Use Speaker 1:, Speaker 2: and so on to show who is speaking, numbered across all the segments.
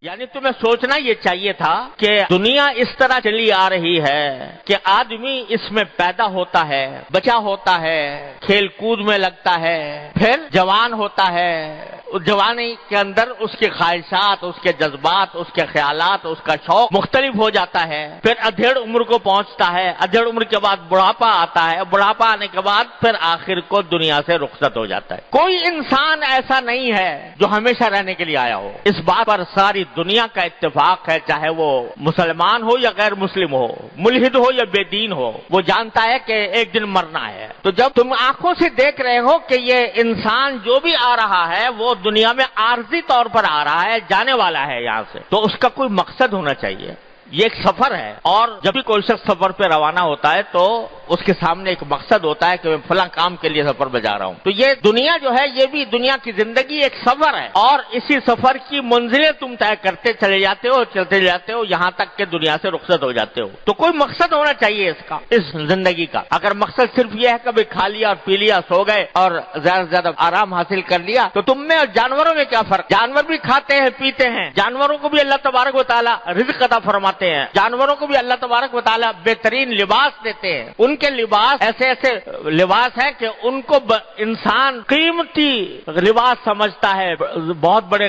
Speaker 1: یعنی تمہیں سوچنا یہ چاہیے تھا کہ دنیا اس طرح چلی آ رہی ہے کہ آدمی اس میں پیدا ہوتا ہے، بچہ ہوتا ہے، کھیل کود میں لگتا ہے، پھر جوان ہوتا ہے، اس جوانی کے اندر اس کی خواہشات، اس کے جذبات، اس کے خیالات، اس کا شوق مختلف ہو جاتا ہے، پھر ادھیڑ عمر کو پہنچتا ہے، ادھیڑ عمر کے بعد بڑھاپا آتا ہے، بڑھاپا آنے کے بعد پھر آخر کو دنیا سے رخصت ہو جاتا ہے۔ کوئی انسان ایسا نہیں ہے جو ہمیشہ رہنے کے لیے آیا ہو۔ اس بات پر ساری دنیا کا اتفاق ہے، چاہے وہ مسلمان ہو یا غیر مسلم ہو، ملحد ہو یا بے دین ہو، وہ جانتا ہے کہ ایک دن مرنا ہے۔ تو جب تم آنکھوں سے دیکھ رہے ہو کہ یہ انسان جو بھی آ رہا ہے وہ دنیا میں عارضی طور پر آ رہا ہے، جانے والا ہے یہاں سے، تو اس کا کوئی مقصد ہونا چاہیے۔ یہ ایک سفر ہے، اور جب بھی کوئی شخص سفر پہ روانہ ہوتا ہے تو اس کے سامنے ایک مقصد ہوتا ہے کہ میں فلاں کام کے لیے سفر پہ جا رہا ہوں۔ تو یہ دنیا جو ہے، یہ بھی دنیا کی زندگی ایک سفر ہے، اور اسی سفر کی منزلیں تم طے کرتے چلے جاتے ہو، چلتے جاتے ہو، یہاں تک کہ دنیا سے رخصت ہو جاتے ہو۔ تو کوئی مقصد ہونا چاہیے اس کا، اس زندگی کا۔ اگر مقصد صرف یہ ہے کہ کھا لیا اور پی لیا، سو گئے اور زیادہ سے زیادہ آرام حاصل کر لیا، تو تم میں اور جانوروں میں کیا فرق؟ جانور بھی کھاتے ہیں، پیتے ہیں، جانوروں کو بھی اللہ تبارک و تعالیٰ رزق عطا فرماتے ہیں، جانوروں کو بھی اللہ تبارک و تعالیٰ بہترین لباس دیتے ہیں۔ ان کے لباس ایسے لباس ہے کہ ان کو انسان قیمتی لباس سمجھتا ہے، بہت بڑے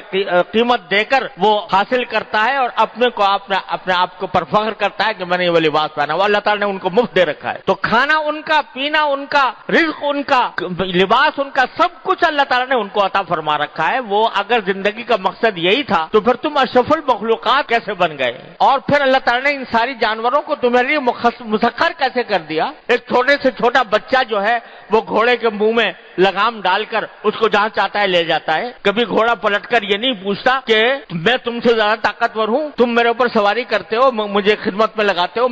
Speaker 1: قیمت دے کر وہ حاصل کرتا ہے، اور اپنے آپ کو پر فخر کرتا ہے کہ میں نے وہ لباس پہنا۔ وہ اللہ تعالیٰ نے ان کو مفت دے رکھا ہے۔ تو کھانا ان کا، پینا ان کا، رزق ان کا، لباس ان کا، سب کچھ اللہ تعالیٰ نے ان کو عطا فرما رکھا ہے۔ وہ اگر زندگی کا مقصد یہی تھا تو پھر تم اشرف المخلوقات کیسے بن گئے؟ اور پھر اللہ تعالیٰ نے ان ساری جانوروں کو تمہارے لیے مسخر کیسے کر دیا؟ ایک چھوٹے سے چھوٹا بچہ جو ہے وہ گھوڑے کے منہ میں لگام ڈال کر اس کو جہاں چاہتا ہے لے جاتا ہے۔ کبھی گھوڑا پلٹ کر یہ نہیں پوچھتا کہ میں تم سے زیادہ طاقتور ہوں، تم میرے اوپر سواری کرتے ہو، مجھے خدمت میں لگاتے ہو،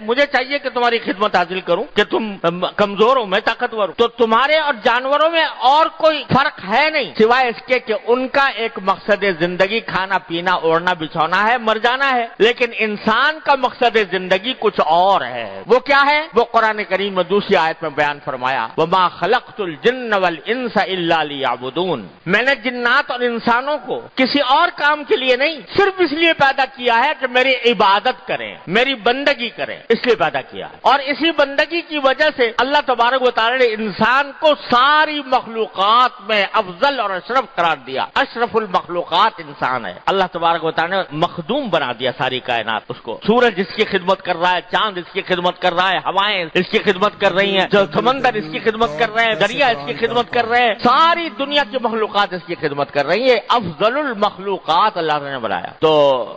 Speaker 1: مجھے چاہیے کہ تمہاری خدمت حاصل کروں، کہ تم کمزور ہو، میں طاقتور ہوں۔ تو تمہارے اور جانوروں میں اور کوئی فرق ہے نہیں، سوائے اس کے کہ ان کا ایک مقصد زندگی کھانا پینا، اوڑھنا بچھونا ہے، مر جانا ہے، لیکن انسان کا مقصد زندگی کچھ اور ہے۔ وہ کیا ہے؟ وہ قرآن کریم میں دوسری آیت میں بیان فرمایا، وَمَا خَلَقْتُ الْجِنَّ وَالْإِنسَ إِلَّا لِيَعْبُدُونَ، میں نے جنات اور انسانوں کو کسی اور کام کے لیے نہیں، صرف اس لیے پیدا کیا ہے کہ میری عبادت کریں، میری بندگی کریں، اس لیے پیدا کیا ہے۔ اور اسی بندگی کی وجہ سے اللہ تبارک و تعالی نے انسان کو ساری مخلوقات میں افضل اور اشرف قرار دیا۔ اشرف المخلوقات انسان ہے۔ اللہ تبارک و تعالی نے مخدوم بنا دیا ساری کائنات اس کو۔ سورج اس کی خدمت کر رہا ہے، چاند اس کی خدمت کر رہا ہے، ہوائیں اس کی خدمت کر رہی ہیں، جو سمندر اس کی خدمت کر رہے ہیں، دریا اس کی خدمت کر رہے ہیں، ساری دنیا کی مخلوقات اس کی خدمت کر رہی ہیں۔ افضل المخلوقات اللہ نے بنایا۔ تو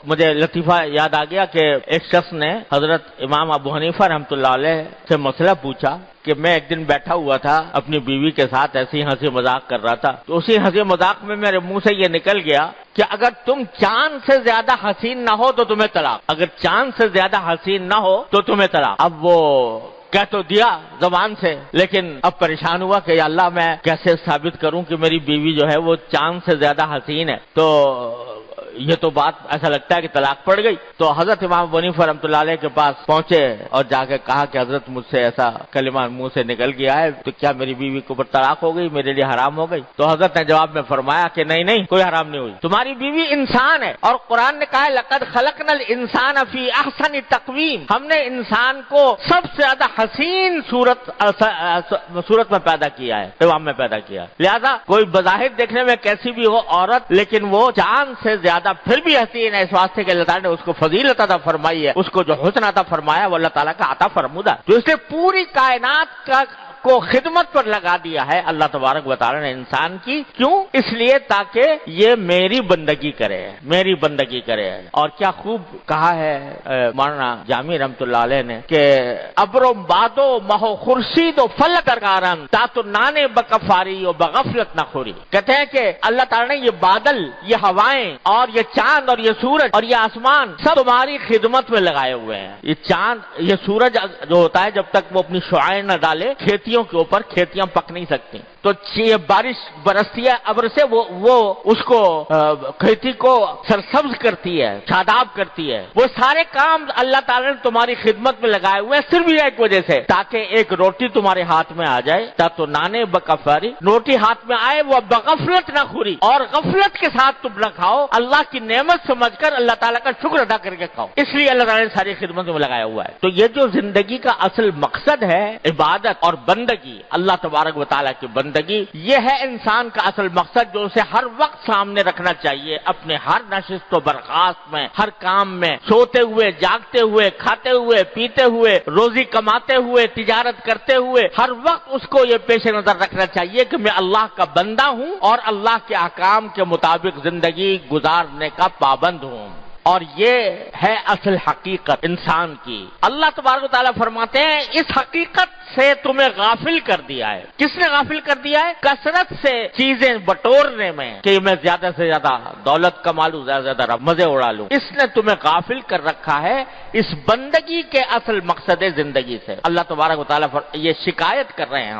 Speaker 1: مجھے لطیفہ یاد آ گیا کہ ایک شخص نے حضرت امام ابو حنیفہ رحمۃ اللہ علیہ سے مسئلہ پوچھا کہ میں ایک دن بیٹھا ہوا تھا اپنی بیوی کے ساتھ، ایسی ہنسی مذاق کر رہا تھا، تو اسی ہنسی مذاق میں میرے منہ سے یہ نکل گیا کہ اگر تم چاند سے زیادہ حسین نہ ہو تو تمہیں طلاق، اگر چاند سے زیادہ حسین نہ ہو تو تمہیں طلاق۔ اب وہ کہہ تو دیا زبان سے، لیکن اب پریشان ہوا کہ یا اللہ میں کیسے ثابت کروں کہ میری بیوی جو ہے وہ چاند سے زیادہ حسین ہے۔ تو یہ تو بات ایسا لگتا ہے کہ طلاق پڑ گئی۔ تو حضرت امام ابو حنیفہ رحمۃ اللہ علیہ کے پاس پہنچے اور جا کے کہا کہ حضرت مجھ سے ایسا کلمہ منہ سے نکل گیا ہے، تو کیا میری بیوی کے اوپر طلاق ہو گئی، میرے لیے حرام ہو گئی؟ تو حضرت نے جواب میں فرمایا کہ نہیں، کوئی حرام نہیں ہوئی، تمہاری بیوی انسان ہے، اور قرآن نے کہا ہے لقد خلقنا الانسان فی احسن تقویم، ہم نے انسان کو سب سے زیادہ حسین صورت میں پیدا کیا ہے، قوام میں پیدا کیا ہے۔ لہذا کوئی بظاہر دیکھنے میں کیسی بھی ہو عورت، لیکن وہ چاند سے زیادہ پھر بھی حسین ہے، اس واسطے کہ اللہ تعالیٰ نے اس کو فضیلت عطا فرمائی ہے، اس کو جو حسن عطا فرمایا وہ اللہ تعالیٰ کا عطا فرمودہ، تو اس نے پوری کائنات کو خدمت پر لگا دیا ہے اللہ تبارک و تعالیٰ نے انسان کی۔ کیوں؟ اس لیے تاکہ یہ میری بندگی کرے، میری بندگی کرے۔ اور کیا خوب کہا ہے مولانا جامی رحمۃ اللہ علیہ نے کہ ابرو بادو مہو خورشید و فلک درکارن تاتو نانے بکفاری و بغفلت نخوری، کہتے ہیں کہ اللہ تعالیٰ نے یہ بادل، یہ ہوائیں اور یہ چاند اور یہ سورج اور یہ آسمان سب تمہاری خدمت میں لگائے ہوئے ہیں۔ یہ چاند، یہ سورج جو ہوتا ہے جب تک وہ اپنی شعاعیں نہ ڈالے، کھیتی کھیتیوں کے اوپر کھیتیاں پک نہیں سکتی. تو بارش برستی ہے ابر سے وہ اس کو کھیتی کو سرسبز کرتی ہے, شاداب کرتی ہے. وہ سارے کام اللہ تعالیٰ نے تمہاری خدمت میں لگائے ہوئے ہیں صرف ایک وجہ سے, تاکہ ایک روٹی تمہارے ہاتھ میں آ جائے. تا تو نانے بکفاری, روٹی ہاتھ میں آئے وہ بغفلت نہ خوری, اور غفلت کے ساتھ تم نہ کھاؤ, اللہ کی نعمت سمجھ کر اللہ تعالیٰ کا شکر ادا کر کے کھاؤ. اس لیے اللہ تعالیٰ نے ساری خدمت میں لگایا ہوا ہے. تو یہ جو زندگی کا اصل مقصد ہے, عبادت اور بندگی, اللہ تبارک و تعالیٰ کی بندگی, یہ ہے انسان کا اصل مقصد جو اسے ہر وقت سامنے رکھنا چاہیے. اپنے ہر نشست و برخاست میں, ہر کام میں, سوتے ہوئے, جاگتے ہوئے, کھاتے ہوئے, پیتے ہوئے, روزی کماتے ہوئے, تجارت کرتے ہوئے, ہر وقت اس کو یہ پیش نظر رکھنا چاہیے کہ میں اللہ کا بندہ ہوں اور اللہ کے احکام کے مطابق زندگی گزارنے کا پابند ہوں. اور یہ ہے اصل حقیقت انسان کی. اللہ تبارک و تعالیٰ فرماتے ہیں اس حقیقت سے تمہیں غافل کر دیا ہے. کس نے غافل کر دیا ہے؟ کثرت سے چیزیں بٹورنے میں, کہ میں زیادہ سے زیادہ دولت کما لوں, زیادہ سے زیادہ مزے اڑا لوں. اس نے تمہیں غافل کر رکھا ہے اس بندگی کے اصل مقصد زندگی سے. اللہ تبارک و تعالیٰ یہ شکایت کر رہے ہیں.